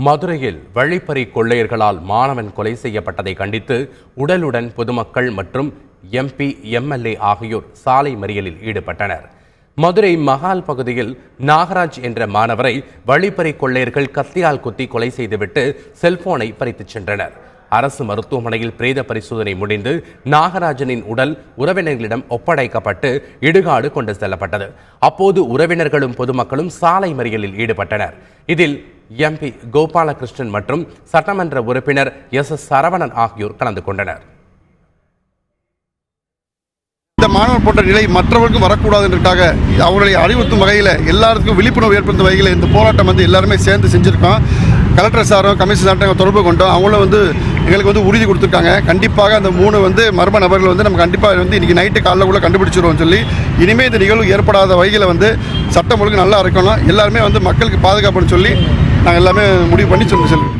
மதுரையில் வழிப்பறி கொள்ளையர்களால் மாணவன் கொலை செய்யப்பட்டதை கண்டித்து உடலுடன் பொதுமக்கள் மற்றும் எம்பி, எம்எல்ஏ ஆகியோர் சாலை மறியலில் ஈடுபட்டனர். மதுரை மகால் பகுதியில் நாகராஜ் என்ற மாணவரை வழிப்பறி கொள்ளையர்கள் கத்தியால் குத்தி கொலை செய்துவிட்டு செல்போனை பறித்துச் சென்றனர். அரசு மருத்துவமனையில் பிரேத பரிசோதனை முடிந்து நாகராஜனின் உடல் உறவினர்களிடம் ஒப்படைக்கப்பட்டு இடுகாடு கொண்டு செல்லப்பட்டது. அப்போது உறவினர்களும் பொதுமக்களும் சாலை மறியலில் ஈடுபட்டனர். இதில் எம்பி கோபாலகிருஷ்ணன் மற்றும் சட்டமன்ற உறுப்பினர் எஸ் சரவணன் ஆகியோர் கலந்து கொண்டனர். இந்த மாணவர் போன்ற நிலை மற்றவர்களுக்கும் வரக்கூடாது என்றுக்காக அவர்களை அறிவுறுத்தும் வகையில் எல்லாருக்கும் விழிப்புணர்வு ஏற்படுத்தும் வகையில் இந்த போராட்டம் எல்லாருமே சேர்ந்து செஞ்சுருக்கோம். கலெக்டர் சாரும் கமிஷனர் சார்ட்டும் தொடர்பு கொண்டோம். அவங்களும் எங்களுக்கு உறுதி கொடுத்துருக்காங்க. கண்டிப்பாக அந்த 3 மர்ம நபர்கள் நம்ம கண்டிப்பாக இன்றைக்கி நைட்டு காலையில் கண்டுபிடிச்சிருவோம் சொல்லி இனிமேல் இந்த நிகழ்வு ஏற்படாத வகையில் சட்டம் ஒழுங்கு நல்லா இருக்கணும், எல்லாருமே மக்களுக்கு பாதுகாப்புன்னு சொல்லி நாங்கள் எல்லாமே முடிவு பண்ணி சொல்லுவோம்.